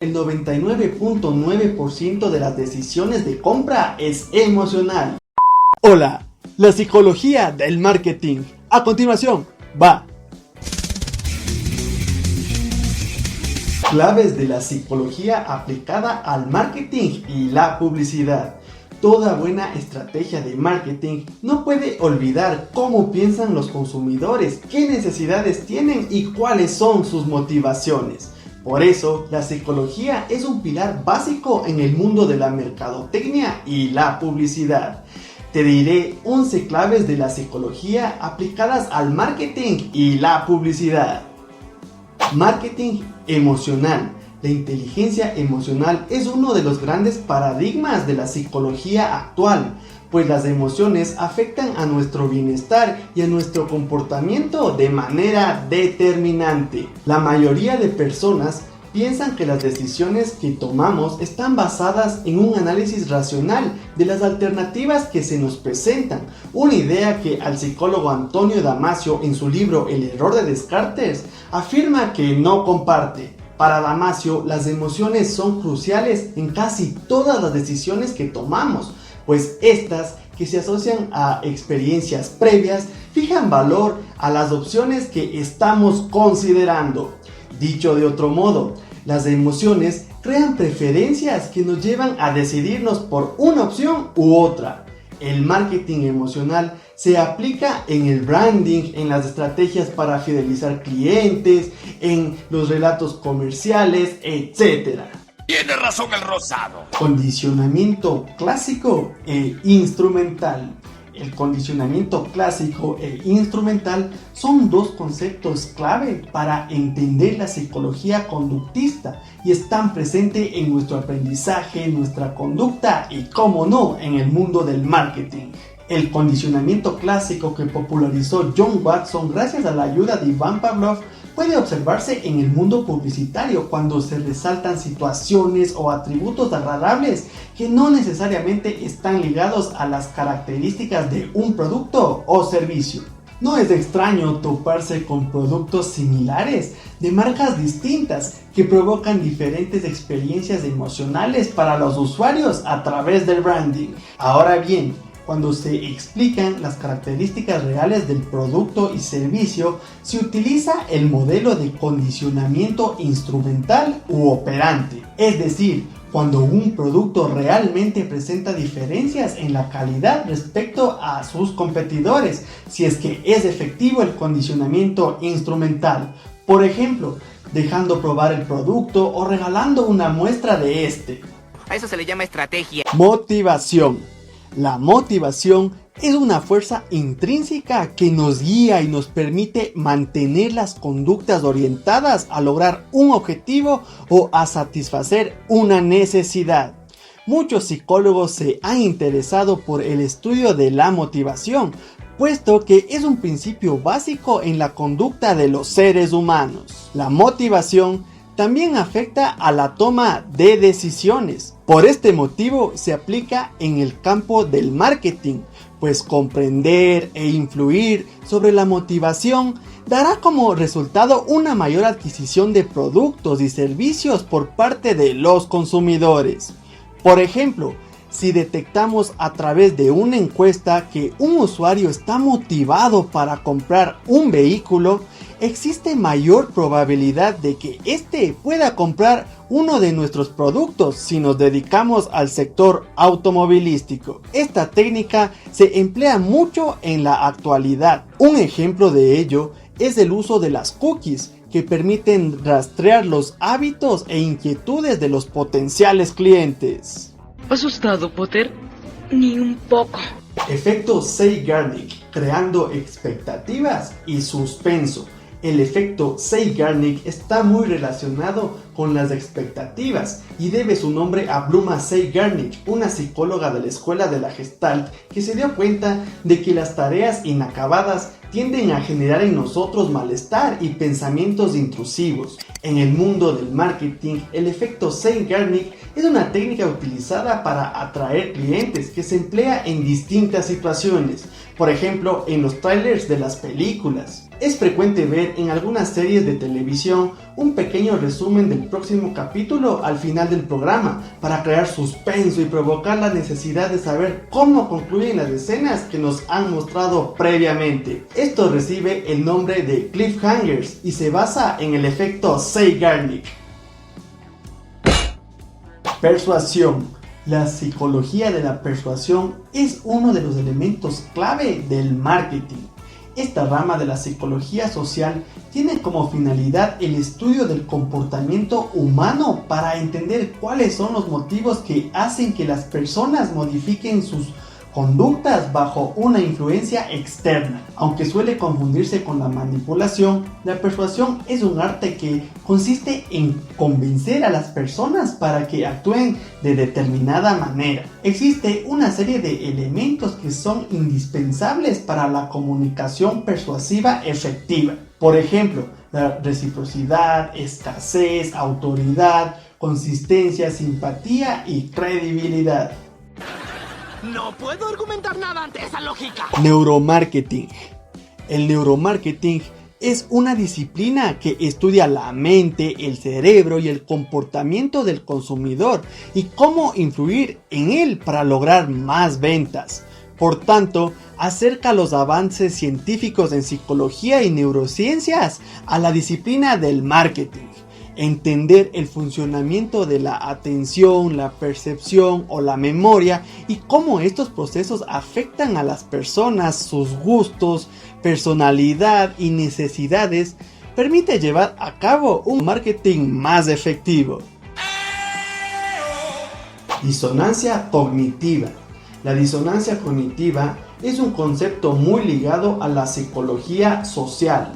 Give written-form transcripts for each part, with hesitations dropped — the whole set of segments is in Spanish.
El 99.9% de las decisiones de compra es emocional. Hola, la psicología del marketing. A continuación, va. Claves de la psicología aplicada al marketing y la publicidad. Toda buena estrategia de marketing no puede olvidar cómo piensan los consumidores, qué necesidades tienen y cuáles son sus motivaciones. Por eso, la psicología es un pilar básico en el mundo de la mercadotecnia y la publicidad. Te diré 11 claves de la psicología aplicadas al marketing y la publicidad. Marketing emocional. La inteligencia emocional es uno de los grandes paradigmas de la psicología actual, pues las emociones afectan a nuestro bienestar y a nuestro comportamiento de manera determinante. La mayoría de personas piensan que las decisiones que tomamos están basadas en un análisis racional de las alternativas que se nos presentan, una idea que al psicólogo Antonio Damasio en su libro El error de Descartes afirma que no comparte. Para Damasio, las emociones son cruciales en casi todas las decisiones que tomamos, pues estas, que se asocian a experiencias previas, fijan valor a las opciones que estamos considerando. Dicho de otro modo, las emociones crean preferencias que nos llevan a decidirnos por una opción u otra. El marketing emocional se aplica en el branding, en las estrategias para fidelizar clientes, en los relatos comerciales, etc. Tiene razón el rosado. Condicionamiento clásico e instrumental. El condicionamiento clásico e instrumental son dos conceptos clave para entender la psicología conductista y están presentes en nuestro aprendizaje, nuestra conducta y, cómo no, en el mundo del marketing. El condicionamiento clásico que popularizó John Watson gracias a la ayuda de Ivan Pavlov puede observarse en el mundo publicitario cuando se resaltan situaciones o atributos agradables que no necesariamente están ligados a las características de un producto o servicio. No es extraño toparse con productos similares de marcas distintas que provocan diferentes experiencias emocionales para los usuarios a través del branding. Ahora bien, cuando se explican las características reales del producto y servicio, se utiliza el modelo de condicionamiento instrumental u operante. Es decir, cuando un producto realmente presenta diferencias en la calidad respecto a sus competidores, si es que es efectivo el condicionamiento instrumental. Por ejemplo, dejando probar el producto o regalando una muestra de este. A eso se le llama estrategia. Motivación. La motivación es una fuerza intrínseca que nos guía y nos permite mantener las conductas orientadas a lograr un objetivo o a satisfacer una necesidad. Muchos psicólogos se han interesado por el estudio de la motivación, puesto que es un principio básico en la conducta de los seres humanos. La motivación también afecta a la toma de decisiones. Por este motivo se aplica en el campo del marketing, pues comprender e influir sobre la motivación dará como resultado una mayor adquisición de productos y servicios por parte de los consumidores. Por ejemplo, si detectamos a través de una encuesta que un usuario está motivado para comprar un vehículo, existe mayor probabilidad de que éste pueda comprar uno de nuestros productos si nos dedicamos al sector automovilístico. Esta técnica se emplea mucho en la actualidad. Un ejemplo de ello es el uso de las cookies, que permiten rastrear los hábitos e inquietudes de los potenciales clientes. ¿Asustado, Potter? Ni un poco. Efecto Zeigarnik, creando expectativas y suspenso. El efecto Zeigarnik está muy relacionado con las expectativas y debe su nombre a Bluma Zeigarnik, una psicóloga de la escuela de la Gestalt que se dio cuenta de que las tareas inacabadas tienden a generar en nosotros malestar y pensamientos intrusivos. En el mundo del marketing, el efecto Zeigarnik es una técnica utilizada para atraer clientes que se emplea en distintas situaciones, por ejemplo en los trailers de las películas. Es frecuente ver en algunas series de televisión un pequeño resumen del próximo capítulo al final del programa para crear suspenso y provocar la necesidad de saber cómo concluyen las escenas que nos han mostrado previamente. Esto recibe el nombre de cliffhangers y se basa en el efecto Zeigarnik. Persuasión. La psicología de la persuasión es uno de los elementos clave del marketing. Esta rama de la psicología social tiene como finalidad el estudio del comportamiento humano para entender cuáles son los motivos que hacen que las personas modifiquen sus conductas bajo una influencia externa. Aunque suele confundirse con la manipulación, la persuasión es un arte que consiste en convencer a las personas para que actúen de determinada manera. Existe una serie de elementos que son indispensables para la comunicación persuasiva efectiva. Por ejemplo, la reciprocidad, escasez, autoridad, consistencia, simpatía y credibilidad. No puedo argumentar nada ante esa lógica. Neuromarketing. El neuromarketing es una disciplina que estudia la mente, el cerebro y el comportamiento del consumidor y cómo influir en él para lograr más ventas. Por tanto, acerca los avances científicos en psicología y neurociencias a la disciplina del marketing. Entender el funcionamiento de la atención, la percepción o la memoria y cómo estos procesos afectan a las personas, sus gustos, personalidad y necesidades permite llevar a cabo un marketing más efectivo. Disonancia cognitiva. La disonancia cognitiva es un concepto muy ligado a la psicología social.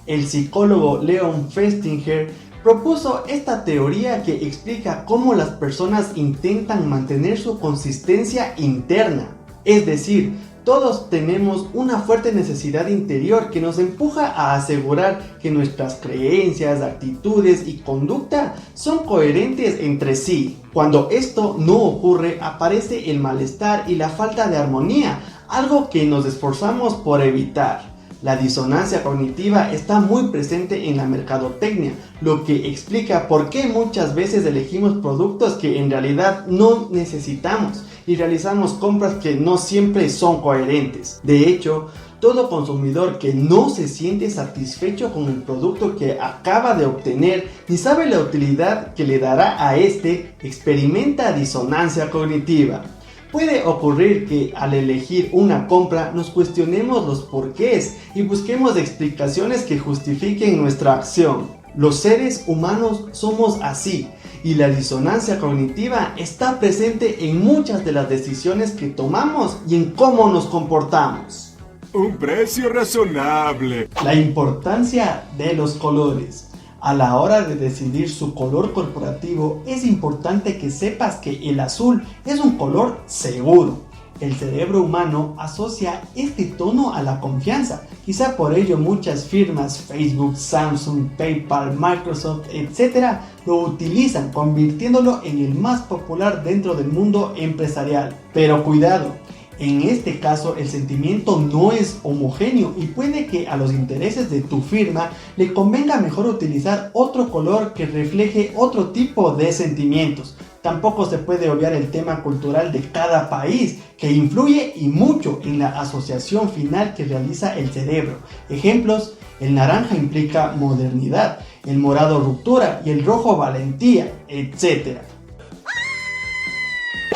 El psicólogo Leon Festinger propuso esta teoría que explica cómo las personas intentan mantener su consistencia interna. Es decir, todos tenemos una fuerte necesidad interior que nos empuja a asegurar que nuestras creencias, actitudes y conducta son coherentes entre sí. Cuando esto no ocurre, aparece el malestar y la falta de armonía, algo que nos esforzamos por evitar. La disonancia cognitiva está muy presente en la mercadotecnia, lo que explica por qué muchas veces elegimos productos que en realidad no necesitamos y realizamos compras que no siempre son coherentes. De hecho, todo consumidor que no se siente satisfecho con el producto que acaba de obtener ni sabe la utilidad que le dará a este, experimenta disonancia cognitiva. Puede ocurrir que al elegir una compra nos cuestionemos los porqués y busquemos explicaciones que justifiquen nuestra acción. Los seres humanos somos así y la disonancia cognitiva está presente en muchas de las decisiones que tomamos y en cómo nos comportamos. Un precio razonable. La importancia de los colores. A la hora de decidir su color corporativo, es importante que sepas que el azul es un color seguro. El cerebro humano asocia este tono a la confianza. Quizá por ello muchas firmas, Facebook, Samsung, PayPal, Microsoft, etc., lo utilizan, convirtiéndolo en el más popular dentro del mundo empresarial. Pero cuidado. En este caso, el sentimiento no es homogéneo y puede que a los intereses de tu firma le convenga mejor utilizar otro color que refleje otro tipo de sentimientos. Tampoco se puede obviar el tema cultural de cada país, que influye y mucho en la asociación final que realiza el cerebro. Ejemplos: el naranja implica modernidad, el morado ruptura y el rojo valentía, etc.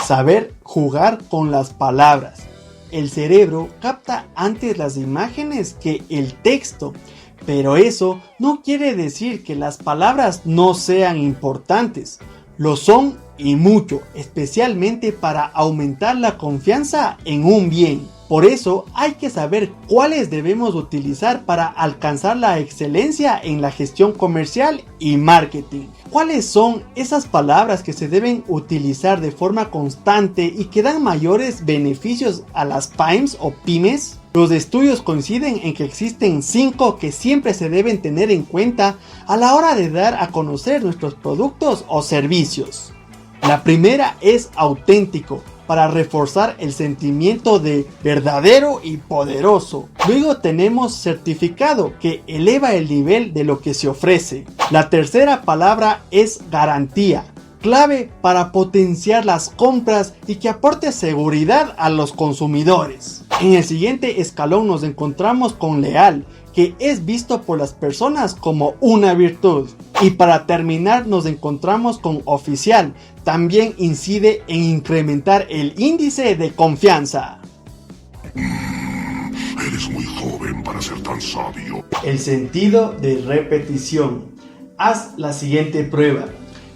Saber jugar con las palabras. El cerebro capta antes las imágenes que el texto, pero eso no quiere decir que las palabras no sean importantes. Lo son y mucho, especialmente para aumentar la confianza en un bien. Por eso hay que saber cuáles debemos utilizar para alcanzar la excelencia en la gestión comercial y marketing. ¿Cuáles son esas palabras que se deben utilizar de forma constante y que dan mayores beneficios a las PYMEs o pymes? Los estudios coinciden en que existen 5 que siempre se deben tener en cuenta a la hora de dar a conocer nuestros productos o servicios. La primera es auténtico. para reforzar el sentimiento de verdadero y poderoso. Luego tenemos certificado, que eleva el nivel de lo que se ofrece. La tercera palabra es garantía, clave para potenciar las compras y que aporte seguridad a los consumidores. En el siguiente escalón nos encontramos con leal, que es visto por las personas como una virtud. Y para terminar nos encontramos con oficial, también incide en incrementar el índice de confianza. Eres muy joven para ser tan sabio. El sentido de repetición. Haz la siguiente prueba.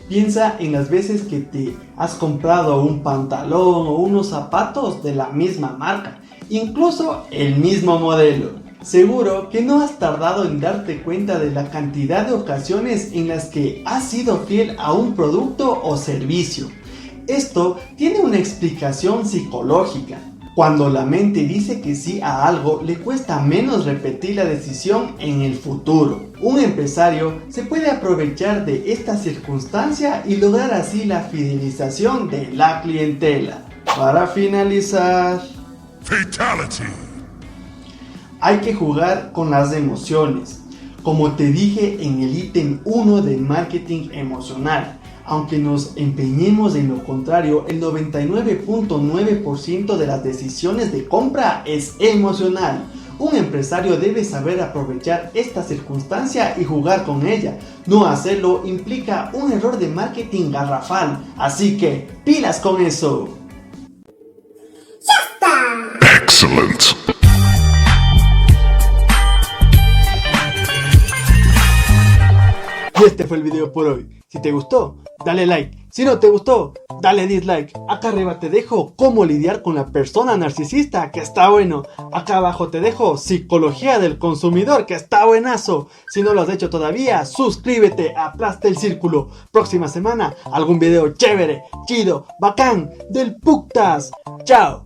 Piensa en las veces que te has comprado un pantalón o unos zapatos de la misma marca, incluso el mismo modelo. Seguro que no has tardado en darte cuenta de la cantidad de ocasiones en las que has sido fiel a un producto o servicio. Esto tiene una explicación psicológica. Cuando la mente dice que sí a algo, le cuesta menos repetir la decisión en el futuro. Un empresario se puede aprovechar de esta circunstancia y lograr así la fidelización de la clientela. Para finalizar, Fatality. hay que jugar con las emociones. Como te dije en el ítem 1 de marketing emocional, aunque nos empeñemos en lo contrario, el 99.9% de las decisiones de compra es emocional. Un empresario debe saber aprovechar esta circunstancia y jugar con ella. No hacerlo implica un error de marketing garrafal, así que pilas con eso. Excellent. Y este fue el video por hoy. Si te gustó, dale like. Si no te gustó, dale dislike. Acá arriba te dejo cómo lidiar con la persona narcisista, que está bueno. Acá abajo te dejo psicología del consumidor, que está buenazo. Si no lo has hecho todavía, suscríbete, aplasta el círculo. Próxima semana, algún video chévere, chido, bacán, del Puctas. Chao.